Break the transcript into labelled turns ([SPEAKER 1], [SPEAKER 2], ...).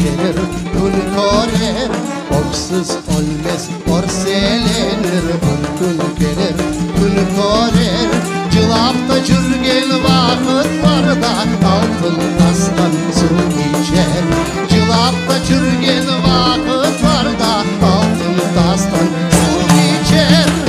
[SPEAKER 1] gelir gün korer oksuz olmaz orselenir gün gelir gün korer cılapta jürgen vakıtlarda altın tastan su içer cılapta jürgen vakıtlarda altın tastan su içer